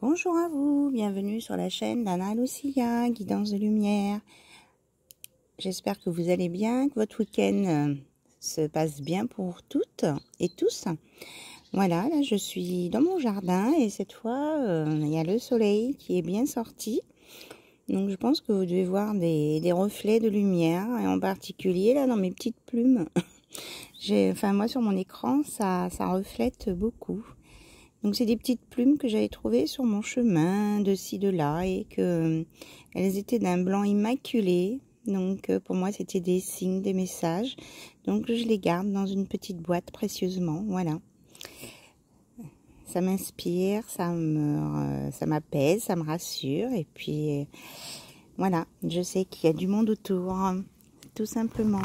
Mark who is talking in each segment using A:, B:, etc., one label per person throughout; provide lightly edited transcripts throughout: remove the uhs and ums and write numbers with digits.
A: Bonjour à vous, bienvenue sur la chaîne d'Anna Lucia, Guidance de Lumière. J'espère que vous allez bien, que votre week-end se passe bien pour toutes et tous. Voilà, là je suis dans mon jardin et cette fois il y a le soleil qui est bien sorti. Donc je pense que vous devez voir des reflets de lumière, et en particulier là dans mes petites plumes. Moi sur mon écran ça reflète beaucoup. Donc c'est des petites plumes que j'avais trouvées sur mon chemin, de ci, de là, et que elles étaient d'un blanc immaculé. Donc pour moi c'était des signes, des messages. Donc je les garde dans une petite boîte précieusement, voilà. Ça m'inspire, ça m'apaise, ça me rassure. Et puis voilà, je sais qu'il y a du monde autour, tout simplement.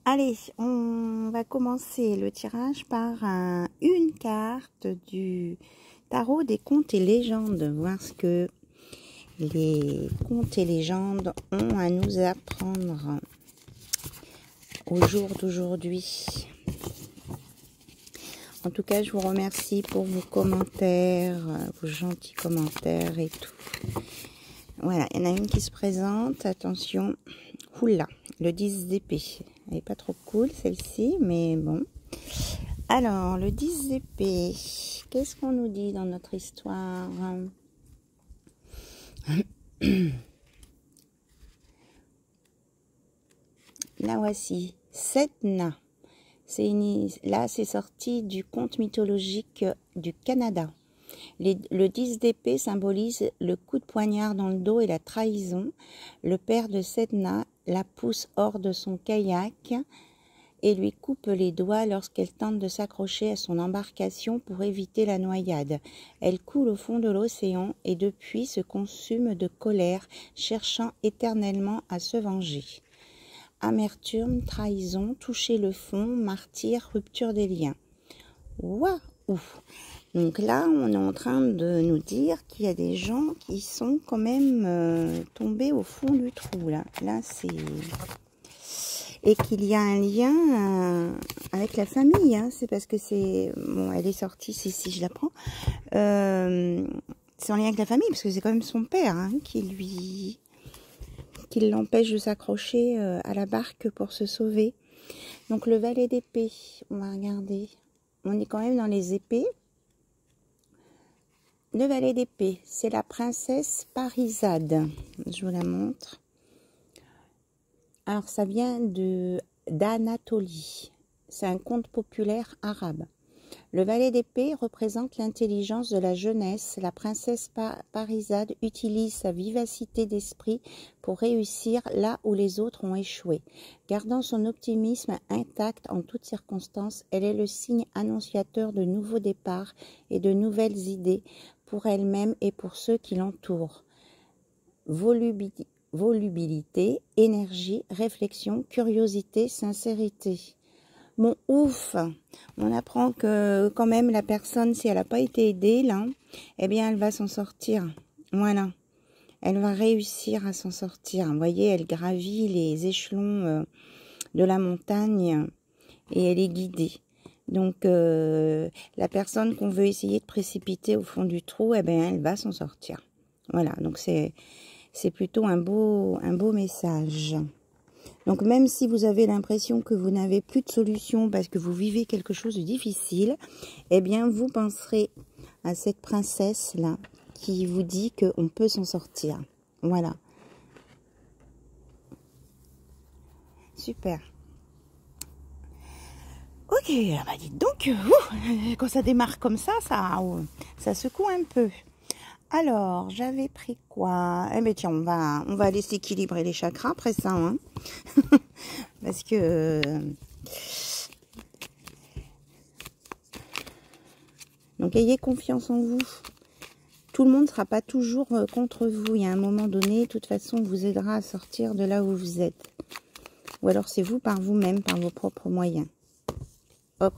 A: Allez, on va commencer le tirage par une carte du tarot des contes et légendes. Voir ce que les contes et légendes ont à nous apprendre au jour d'aujourd'hui. En tout cas, je vous remercie pour vos commentaires, vos gentils commentaires et tout. Voilà, il y en a une qui se présente. Attention. Oula, le 10 d'épée. Elle n'est pas trop cool celle-ci, mais bon. Alors, le 10 d'épée. Qu'est-ce qu'on nous dit dans notre histoire? La voici. Sedna. Là, c'est sorti du conte mythologique du Canada. Le 10 d'épée symbolise le coup de poignard dans le dos et la trahison. Le père de Sedna la pousse hors de son kayak et lui coupe les doigts lorsqu'elle tente de s'accrocher à son embarcation pour éviter la noyade. Elle coule au fond de l'océan et depuis se consume de colère, cherchant éternellement à se venger. Amertume, trahison, toucher le fond, martyr, rupture des liens. Waouh! Donc là, on est en train de nous dire qu'il y a des gens qui sont quand même tombés au fond du trou. Là c'est... Et qu'il y a un lien avec la famille. Hein. C'est parce que c'est... Bon, elle est sortie, si je la prends. C'est en lien avec la famille, parce que c'est quand même son père qui l'empêche de s'accrocher à la barque pour se sauver. Donc le valet d'épée, on va regarder. On est quand même dans les épées. Le valet d'épée, c'est la princesse Parizade. Je vous la montre. Alors, ça vient d'Anatolie. C'est un conte populaire arabe. Le valet d'épée représente l'intelligence de la jeunesse. La princesse Parizade utilise sa vivacité d'esprit pour réussir là où les autres ont échoué. Gardant son optimisme intact en toutes circonstances, elle est le signe annonciateur de nouveaux départs et de nouvelles idées pour elle-même et pour ceux qui l'entourent. Volubilité, énergie, réflexion, curiosité, sincérité. Bon, ouf, on apprend que quand même la personne, si elle n'a pas été aidée, là, eh bien, elle va s'en sortir. Voilà, elle va réussir à s'en sortir. Vous voyez, elle gravit les échelons de la montagne et elle est guidée. Donc, la personne qu'on veut essayer de précipiter au fond du trou, eh bien, elle va s'en sortir. Voilà, donc c'est plutôt un beau message. Donc, même si vous avez l'impression que vous n'avez plus de solution parce que vous vivez quelque chose de difficile, eh bien, vous penserez à cette princesse-là qui vous dit qu'on peut s'en sortir. Voilà. Super. Ok, bah dites donc, quand ça démarre comme ça secoue un peu. Alors, j'avais pris quoi? Eh bien, tiens, on va aller s'équilibrer les chakras après ça, hein. Parce que... Donc, ayez confiance en vous. Tout le monde ne sera pas toujours contre vous. Il y a un moment donné, de toute façon, on vous aidera à sortir de là où vous êtes. Ou alors, c'est vous par vous-même, par vos propres moyens. Hop,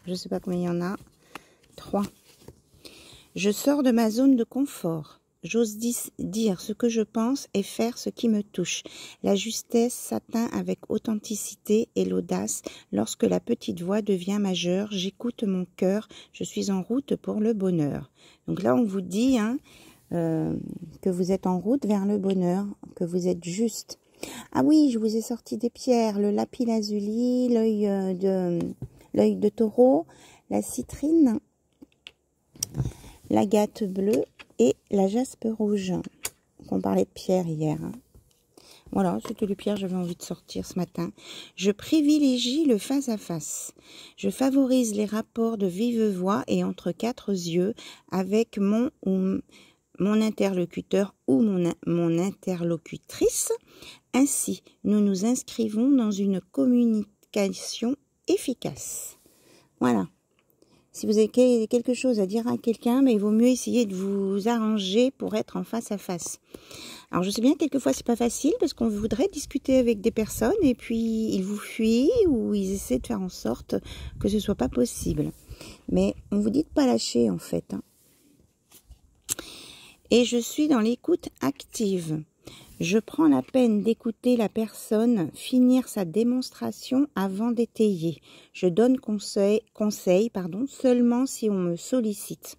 A: je ne sais pas combien il y en a. 3. Je sors de ma zone de confort. J'ose dire ce que je pense et faire ce qui me touche. La justesse s'atteint avec authenticité et l'audace. Lorsque la petite voix devient majeure, j'écoute mon cœur, je suis en route pour le bonheur. Donc là, on vous dit que vous êtes en route vers le bonheur, que vous êtes juste. Ah oui, je vous ai sorti des pierres, le lapis lazuli, l'œil de taureau, la citrine, l'agate bleue et la jaspe rouge. On parlait de pierre hier. Voilà, c'était les pierres que j'avais envie de sortir ce matin. Je privilégie le face-à-face. Je favorise les rapports de vive voix et entre quatre yeux avec mon interlocuteur ou mon interlocutrice. Ainsi, nous nous inscrivons dans une communication efficace. Voilà. Si vous avez quelque chose à dire à quelqu'un, mais il vaut mieux essayer de vous arranger pour être en face à face. Alors, je sais bien que quelquefois, c'est pas facile parce qu'on voudrait discuter avec des personnes et puis ils vous fuient ou ils essaient de faire en sorte que ce soit pas possible. Mais on vous dit de pas lâcher, en fait. Et je suis dans l'écoute active. Je prends la peine d'écouter la personne finir sa démonstration avant d'étayer. Je donne conseil, seulement si on me sollicite.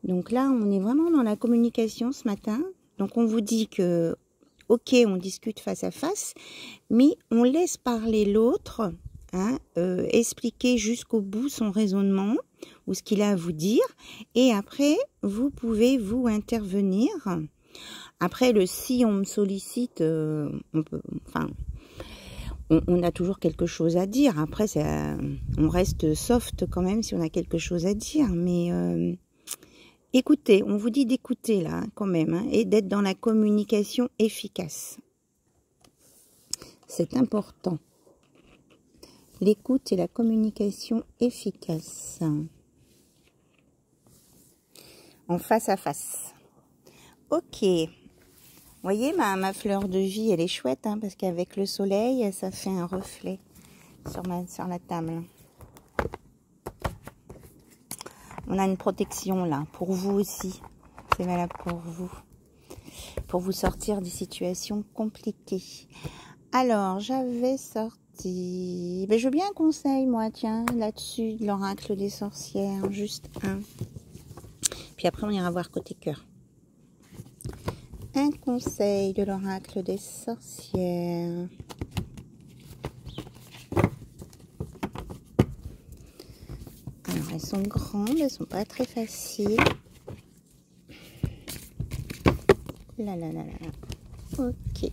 A: Donc là, on est vraiment dans la communication ce matin. Donc on vous dit que, ok, on discute face à face, mais on laisse parler l'autre, expliquer jusqu'au bout son raisonnement ou ce qu'il a à vous dire. Et après, vous pouvez vous intervenir. Après, si on me sollicite, on a toujours quelque chose à dire. Après, on reste soft quand même si on a quelque chose à dire. Mais écoutez, on vous dit d'écouter là quand même et d'être dans la communication efficace. C'est important. L'écoute et la communication efficace. En face à face. Ok. Vous voyez, ma fleur de vie, elle est chouette, parce qu'avec le soleil, ça fait un reflet sur la table. On a une protection là, pour vous aussi. C'est valable pour vous sortir des situations compliquées. Alors, j'avais sorti... je veux bien un conseil, moi, tiens, là-dessus, de l'oracle des sorcières, juste un. Puis après, on ira voir côté cœur. Un conseil de l'oracle des sorcières. Alors, elles sont grandes, elles sont pas très faciles. Là. Ok.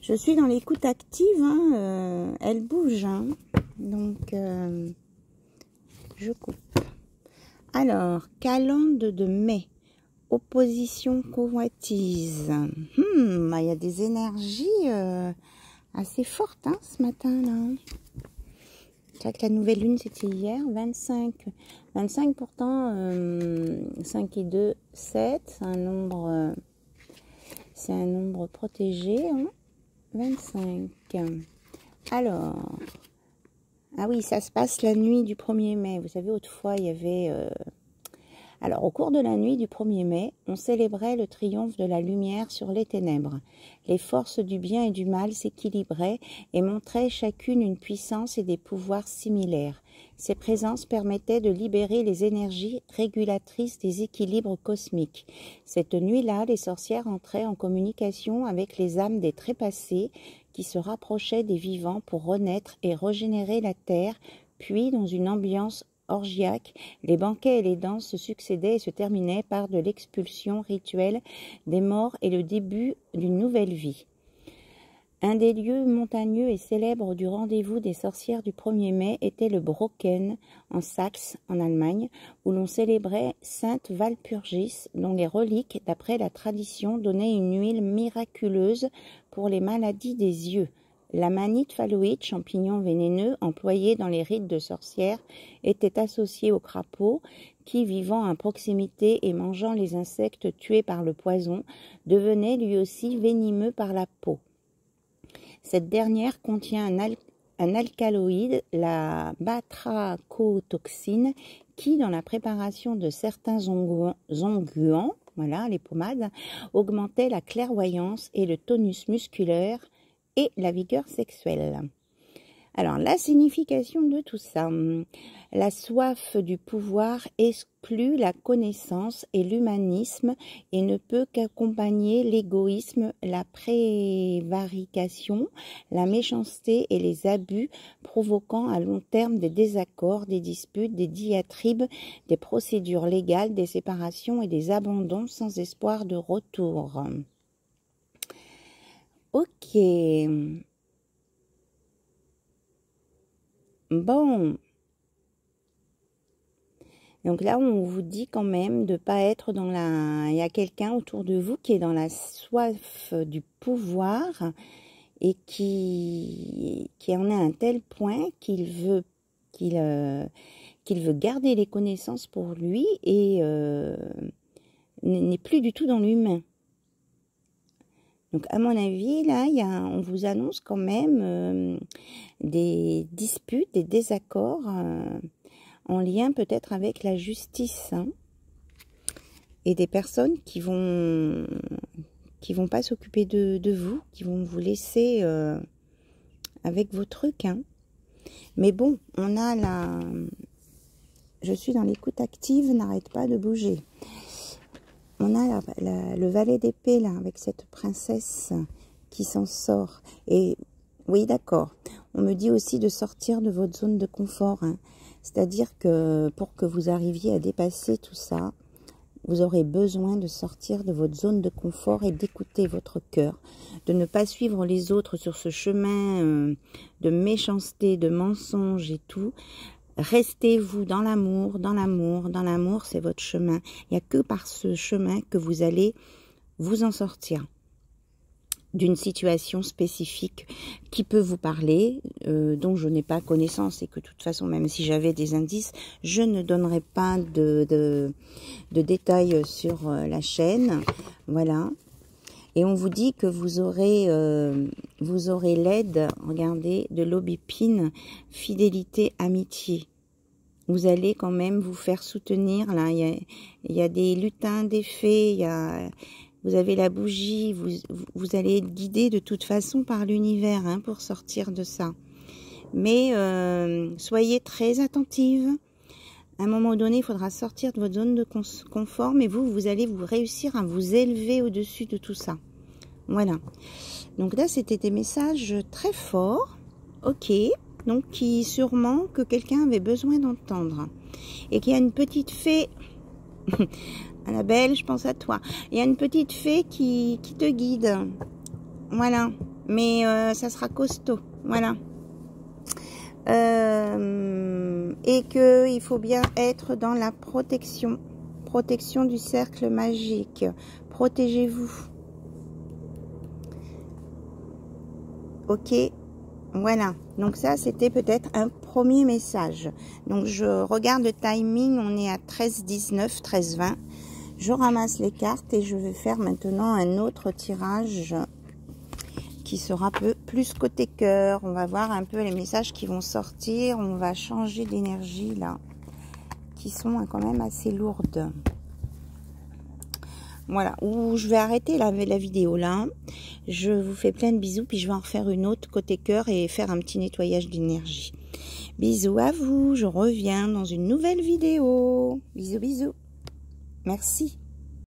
A: Je suis dans l'écoute active, elle bouge, donc je coupe. Alors, calende de mai, opposition convoitise. Il y a des énergies assez fortes ce matin là. C'est vrai que la nouvelle lune c'était hier, 25 pourtant, 5 et 2, 7, c'est un nombre protégé, 25. Alors, ah oui, ça se passe la nuit du 1er mai. Vous savez, autrefois, il y avait... Alors, au cours de la nuit du 1er mai, on célébrait le triomphe de la lumière sur les ténèbres. Les forces du bien et du mal s'équilibraient et montraient chacune une puissance et des pouvoirs similaires. Ces présences permettaient de libérer les énergies régulatrices des équilibres cosmiques. Cette nuit-là, les sorcières entraient en communication avec les âmes des trépassés qui se rapprochaient des vivants pour renaître et régénérer la terre, puis dans une ambiance orgiaque, les banquets et les danses se succédaient et se terminaient par de l'expulsion rituelle des morts et le début d'une nouvelle vie. Un des lieux montagneux et célèbres du rendez-vous des sorcières du 1er mai était le Brocken, en Saxe, en Allemagne, où l'on célébrait Sainte Walpurgis, dont les reliques, d'après la tradition, donnaient une huile miraculeuse pour les maladies des yeux. La manite phalloïde, champignon vénéneux employé dans les rites de sorcières, était associée au crapaud qui, vivant à proximité et mangeant les insectes tués par le poison, devenait lui aussi venimeux par la peau. Cette dernière contient un alcaloïde, la batrachotoxine, qui, dans la préparation de certains onguents, voilà, les pommades, augmentait la clairvoyance et le tonus musculaire et la vigueur sexuelle. Alors, la signification de tout ça. La soif du pouvoir exclut la connaissance et l'humanisme et ne peut qu'accompagner l'égoïsme, la prévarication, la méchanceté et les abus, provoquant à long terme des désaccords, des disputes, des diatribes, des procédures légales, des séparations et des abandons sans espoir de retour. Ok. Bon. Donc là, on vous dit quand même de ne pas être dans la... Il y a quelqu'un autour de vous qui est dans la soif du pouvoir et qui en est à un tel point qu'il veut garder les connaissances pour lui et n'est plus du tout dans l'humain. Donc, à mon avis, là, on vous annonce quand même des disputes, des désaccords en lien peut-être avec la justice. Hein, et des personnes qui vont pas s'occuper de vous, qui vont vous laisser avec vos trucs. Hein. Mais bon, on a la... Je suis dans l'écoute active, n'arrête pas de bouger. On a le valet d'épée, là, avec cette princesse qui s'en sort. Et oui, d'accord. On me dit aussi de sortir de votre zone de confort. Hein. C'est-à-dire que pour que vous arriviez à dépasser tout ça, vous aurez besoin de sortir de votre zone de confort et d'écouter votre cœur. De ne pas suivre les autres sur ce chemin de méchanceté, de mensonges et tout. Restez-vous dans l'amour, dans l'amour, dans l'amour, c'est votre chemin. Il n'y a que par ce chemin que vous allez vous en sortir d'une situation spécifique qui peut vous parler, dont je n'ai pas connaissance et que de toute façon, même si j'avais des indices, je ne donnerai pas de détails sur la chaîne. Voilà. Et on vous dit que vous aurez l'aide, regardez, de l'aubépine, fidélité, amitié. Vous allez quand même vous faire soutenir. Là, il y a des lutins, des fées, vous avez la bougie, vous allez être guidé de toute façon par l'univers hein, pour sortir de ça. Mais soyez très attentive. À un moment donné, il faudra sortir de votre zone de confort, mais vous allez réussir à vous élever au-dessus de tout ça. Voilà. Donc là, c'était des messages très forts. Ok. Donc, qui sûrement que quelqu'un avait besoin d'entendre. Et qu'il y a une petite fée... Annabelle, je pense à toi. Il y a une petite fée qui te guide. Voilà. Mais ça sera costaud. Voilà. Et qu'il faut bien être dans la protection. Protection du cercle magique. Protégez-vous. Ok. Voilà. Donc ça, c'était peut-être un premier message. Donc je regarde le timing. On est à 13h19, 13h20. Je ramasse les cartes et je vais faire maintenant un autre tirage qui sera plus côté cœur. On va voir un peu les messages qui vont sortir. On va changer d'énergie là, qui sont quand même assez lourdes. Voilà, où je vais arrêter la vidéo là. Je vous fais plein de bisous, puis je vais en refaire une autre côté cœur et faire un petit nettoyage d'énergie. Bisous à vous, je reviens dans une nouvelle vidéo. Bisous, bisous. Merci.